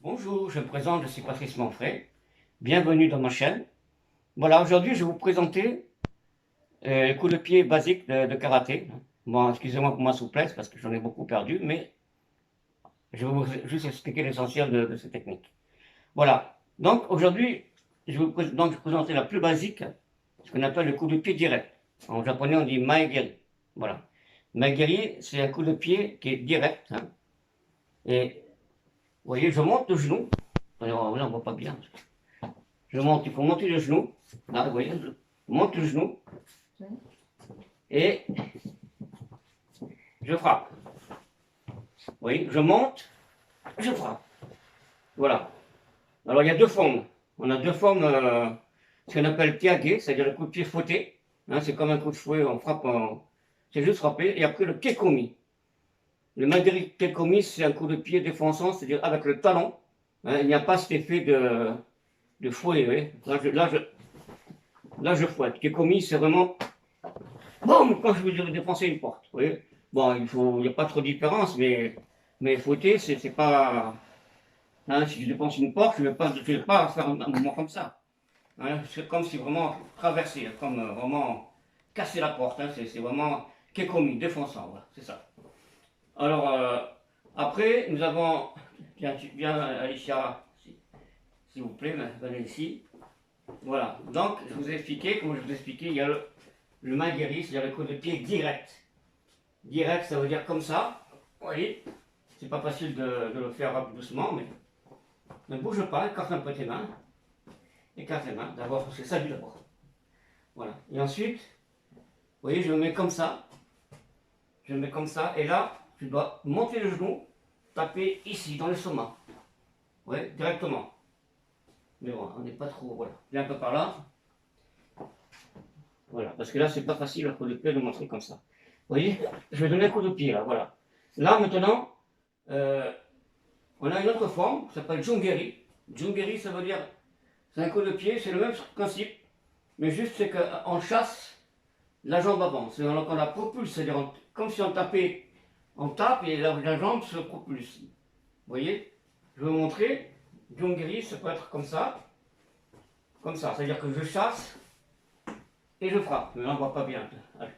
Bonjour, je me présente, je suis Patrice Monfray. Bienvenue dans ma chaîne. Voilà, aujourd'hui, je vais vous présenter les coups de pied basiques de karaté. Bon, excusez-moi pour ma souplesse parce que j'en ai beaucoup perdu, mais je vais vous juste expliquer l'essentiel de ces techniques. Voilà, donc aujourd'hui, je vais vous présenter la plus basique, ce qu'on appelle le coup de pied direct. En japonais, on dit maegeri. Voilà. Maegeri, c'est un coup de pied qui est direct. Et vous voyez, je monte le genou. Alors, là, on ne voit pas bien. Je monte, il faut monter le genou. Là, vous voyez, je monte le genou. Et je frappe. Vous voyez, je monte, je frappe. Voilà. Alors, il y a deux formes. On a deux formes, ce qu'on appelle tiage, c'est-à-dire le coup de pied fouetté. C'est comme un coup de fouet, on frappe, c'est juste frapper. Et après, le kekomi. Le magari kekomi, c'est un coup de pied défonçant, c'est-à-dire avec le talon. Il n'y a pas cet effet de fouet. Vous voyez. Là, je fouette. Kekomi, c'est vraiment boum, quand je veux défoncer une porte. Vous voyez. Bon, il n'y a pas trop de différence, mais fouetter, c'est pas. Si je défonce une porte, je ne vais pas faire un mouvement comme ça. C'est comme si vraiment traverser, comme vraiment casser la porte. C'est vraiment kekomi, défonçant, voilà, c'est ça. Alors, après, nous avons. Viens, Alicia, s'il vous plaît, venez ici. Voilà, donc je vous ai expliqué, comme je vous ai expliqué, il y a le maigiri, c'est-à-dire le coup de pied direct. Direct, ça veut dire comme ça. Vous voyez, c'est pas facile de le faire doucement, mais ne bouge pas, écarte un peu tes mains. Écarte les mains, d'abord, c'est ça d'abord. Voilà. Et ensuite, vous voyez, je me mets comme ça. Je me mets comme ça, et là, tu dois monter le genou, taper ici, dans le sommet. Oui, directement. Mais bon, on n'est pas trop. Voilà. Viens un peu par là. Voilà, parce que là, c'est pas facile à coup de pied de montrer comme ça. Vous voyez, je vais donner un coup de pied là, voilà. Là, maintenant, on a une autre forme, ça s'appelle Jungeri. Jungeri, ça veut dire, c'est un coup de pied, c'est le même principe, mais juste c'est qu'on chasse la jambe avant. C'est-à-dire qu'on la propulse, c'est-à-dire comme si on tapait, on tape et la jambe se propulse. Vous voyez, je vais vous montrer. Jungeri, ça peut être comme ça, c'est-à-dire que je chasse et je frappe. Mais là, on ne voit pas bien. Allez.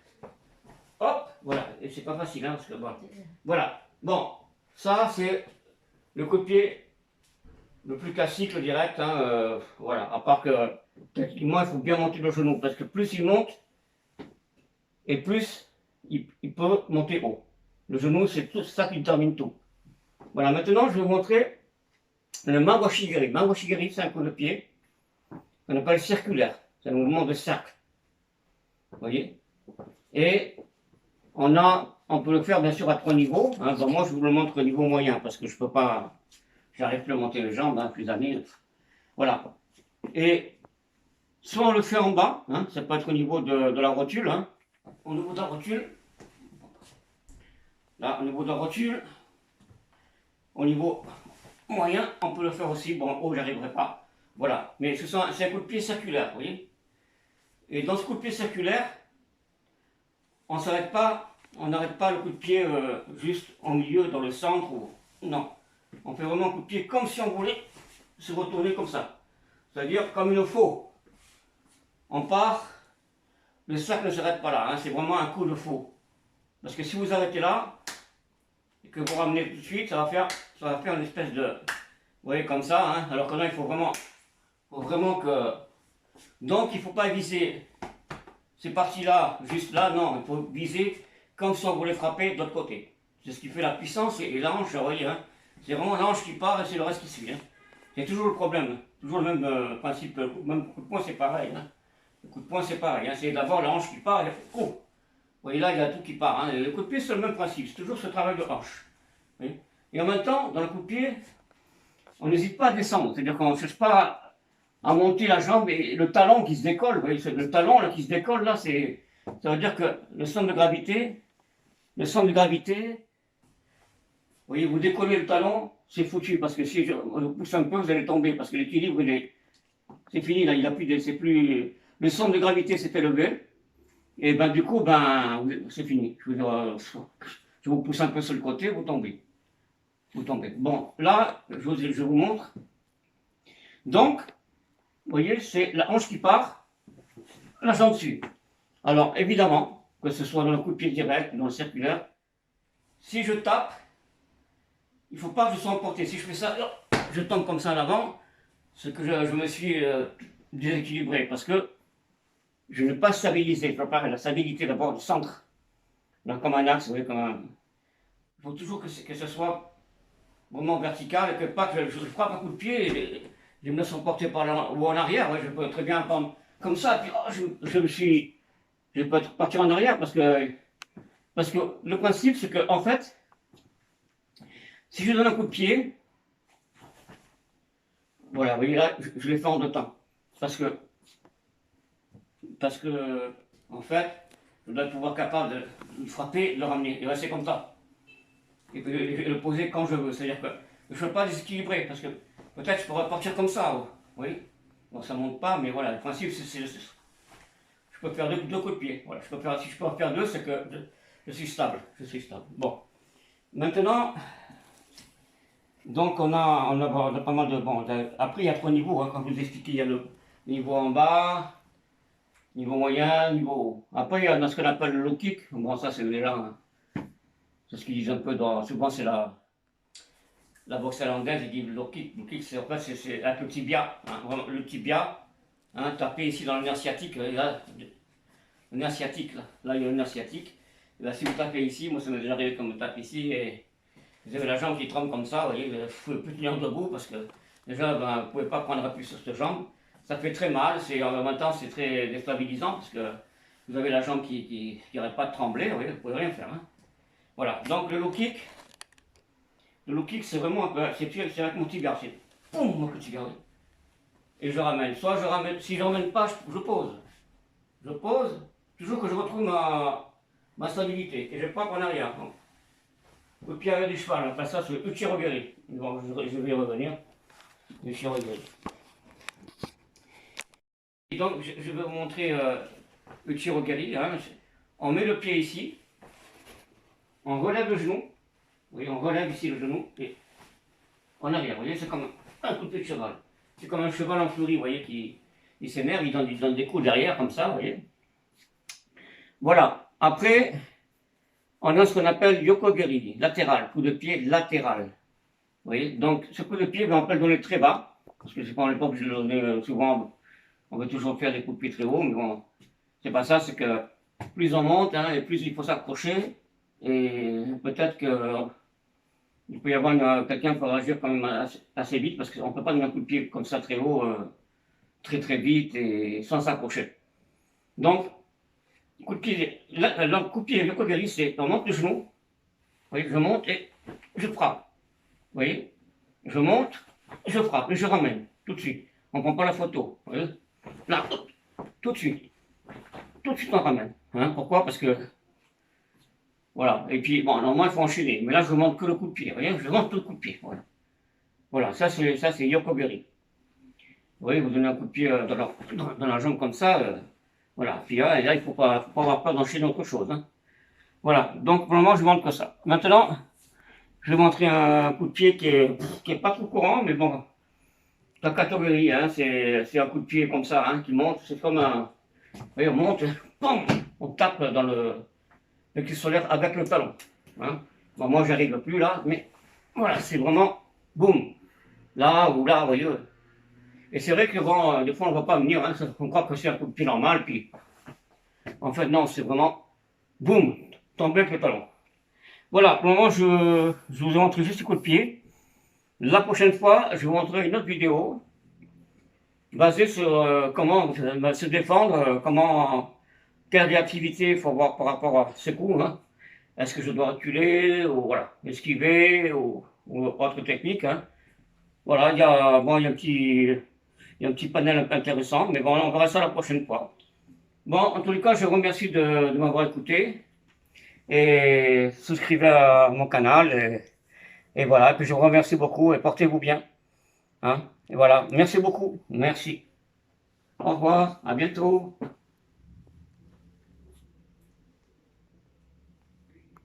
Hop, voilà, et c'est pas facile, parce que bon. Voilà, bon, ça c'est le coup de pied le plus classique, le direct, voilà, à part que, techniquement, il faut bien monter le genou, parce que plus il monte, et plus il peut monter haut. Le genou, c'est tout ça qui détermine tout. Voilà, maintenant, je vais vous montrer le magoshigiri. Magoshigiri, c'est un coup de pied qu'on appelle circulaire, c'est un mouvement de cercle. Vous voyez. Et on peut le faire bien sûr à 3 niveaux. Bon, moi, je vous le montre au niveau moyen, parce que je peux pas, j'arrive plus à monter les jambes, plus d'années. Voilà. Et soit on le fait en bas, ça peut être au niveau de la rotule, au niveau de la rotule, là, au niveau de la rotule, au niveau moyen, on peut le faire aussi, bon, en haut, j'arriverai pas, voilà, mais c'est un coup de pied circulaire, vous voyez. Et dans ce coup de pied circulaire, on s'arrête pas, on n'arrête pas le coup de pied juste en milieu, dans le centre, non, on fait vraiment un coup de pied comme si on voulait se retourner comme ça, c'est-à-dire comme il faut. On part, le cercle ne s'arrête pas là, c'est vraiment un coup de faux. Parce que si vous arrêtez là, et que vous ramenez tout de suite, ça va faire une espèce de, vous voyez, comme ça, alors que là, il faut vraiment que, donc il ne faut pas viser ces parties-là, juste là, non, il faut viser comme si on voulait frapper de l'autre côté. C'est ce qui fait la puissance et l'ange, vous voyez, c'est vraiment l'ange qui part et c'est le reste qui suit. C'est toujours le problème, toujours le même principe, même coup de poing c'est pareil. Le coup de poing c'est pareil, c'est d'abord la hanche qui part et oh, vous voyez là il y a tout qui part. Le coup de pied c'est le même principe, c'est toujours ce travail de hanche. Et en même temps, dans le coup de pied, on n'hésite pas à descendre, c'est-à-dire qu'on ne cherche pas à monter la jambe et le talon qui se décolle. Vous voyez, le talon là, qui se décolle là, ça veut dire que le centre de gravité, vous voyez, vous décollez le talon, c'est foutu parce que si on vous pousse un peu, vous allez tomber parce que l'équilibre c'est fini là, il a plus, c'est plus, le centre de gravité s'est élevé. Et ben du coup, c'est fini. Je vous pousse un peu sur le côté, vous tombez. vous tombez. Bon, là, je vous montre. Donc, vous voyez, c'est la hanche qui part, la jambe dessus. Alors, évidemment, que ce soit dans le coup de pied direct, dans le circulaire, si je tape, il ne faut pas que je sois emporté. Si je fais ça, je tombe comme ça en avant, c'est que je me suis déséquilibré, parce que je n'ai pas stabilisé. Je parle de la stabilité d'abord du centre. Donc, comme un axe, vous voyez, comme un... Il faut toujours que ce soit vraiment vertical, et que pas que je frappe un coup de pied, et je me laisse emporter par là, ou en arrière. Ouais, je peux très bien prendre comme ça, puis je peux partir en arrière, parce que le principe, c'est que, en fait, si je donne un coup de pied, voilà, vous voyez là, je l'ai fait en deux temps. Parce que, en fait, je dois être pouvoir capable de frapper, de le ramener, et rester comme ça. Et le poser quand je veux. C'est-à-dire que je ne veux pas déséquilibrer, parce que peut-être je pourrais partir comme ça. Oui. Bon, ça ne monte pas, mais voilà, le principe, je peux faire deux coups de pied. Voilà, si je peux en faire deux, c'est que je suis stable. Je suis stable. Bon. Maintenant, donc on a pas mal de... Bon, après, il y a trois niveaux. Hein, comme je vous ai expliqué, il y a le niveau en bas, niveau moyen, niveau haut. Après, il y a ce qu'on appelle le low kick. Bon, ça, c'est là. Hein. C'est ce qu'ils disent un peu dans... Souvent, c'est la boxe thaïlandaise, ils disent low kick. Low kick, c'est en fait, c'est avec le tibia. Hein, le tibia, hein, tapé ici dans le nerf sciatique. Là, le nerf sciatique, là, il y a le nerf sciatique. Et là, si vous tapez ici, moi, ça m'est déjà arrivé quand je tape ici, et vous avez la jambe qui tremble comme ça, vous voyez, vous ne pouvez plus tenir debout parce que déjà, ben, vous ne pouvez pas prendre appui sur cette jambe. Ça fait très mal, en même temps, c'est très déstabilisant parce que vous avez la jambe qui n'arrête pas de trembler, vous voyez, vous ne pouvez rien faire. Hein. Voilà, donc le low kick, c'est vraiment, c'est avec mon tibia, c'est poum, mon tibia, oui. Et je ramène, soit je ramène, si je ne ramène pas, je pose. Je pose, toujours que je retrouve ma stabilité, et je frappe en arrière. Donc, le pied arrière du cheval, après ça, c'est le uchirogiri. Bon, je vais y revenir. Le uchirogiri. Et donc, je vais vous montrer le uchirogiri. Hein. On met le pied ici, on relève le genou. Oui, on relève ici le genou, et en arrière. Vous voyez, c'est comme un coup de pied de cheval. C'est comme un cheval en fleurie, vous voyez, qui s'énerve, il donne des coups derrière, comme ça, vous voyez. Voilà. Après, on a ce qu'on appelle yokogiri, latéral, coup de pied latéral. Vous voyez, donc ce coup de pied, on peut le donner très bas, parce que c'est pas, on n'est pas obligé de le donner souvent, on veut toujours faire des coups de pied très hauts, mais bon, c'est pas ça, c'est que plus on monte, hein, et plus il faut s'accrocher, et peut-être que il peut y avoir quelqu'un qui peut réagir quand même assez vite, parce qu'on ne peut pas donner un coup de pied comme ça très haut, très très vite, et sans s'accrocher. Donc, coup de pied, le coup de pied yokogiri, c'est on monte le genou, vous voyez, je monte et je frappe. Vous voyez, je monte, je frappe et je ramène tout de suite. On ne prend pas la photo. Vous voyez, là, tout de suite. Tout de suite on ramène. Hein, pourquoi? Parce que voilà. Et puis bon, normalement il faut enchaîner. Mais là je monte que le coup de pied. Vous voyez, je monte tout le coup de pied. Voilà. Voilà, ça c'est yokogiri. Vous voyez, vous donnez un coup de pied dans la jambe comme ça. Voilà. Puis là, il ne faut pas avoir peur d'enchaîner autre chose. Hein. Voilà. Donc pour le moment je monte que ça. Maintenant, je vais montrer un coup de pied qui est pas trop courant, mais bon. La catégorie, hein, c'est un coup de pied comme ça, hein, qui monte, c'est comme un... Vous voyez, on monte, pom, on tape dans le cuisse solaire avec le talon. Hein. Bon, moi, j'arrive plus là, mais voilà, c'est vraiment, boum, là ou là, vous voyez. Et c'est vrai que bon, des fois, on ne va pas venir, hein, on croit que c'est un coup de pied normal, puis en fait, non, c'est vraiment, boum, tomber avec le talon. Voilà, pour le moment, je vous ai montré juste ce coup de pied. La prochaine fois, je vais vous montrer une autre vidéo basée sur comment se défendre, quelle réactivité il faut avoir par rapport à ce coup. Hein. Est-ce que je dois reculer, ou voilà, esquiver, ou autre technique. Hein. Voilà, il y a un petit panel un peu intéressant, mais bon, on verra ça la prochaine fois. Bon, en tous les cas, je vous remercie de m'avoir écouté, et souscrivez à mon canal, et voilà, et puis je vous remercie beaucoup, et portez-vous bien. Hein. Et voilà, merci beaucoup, merci. Au revoir, à bientôt.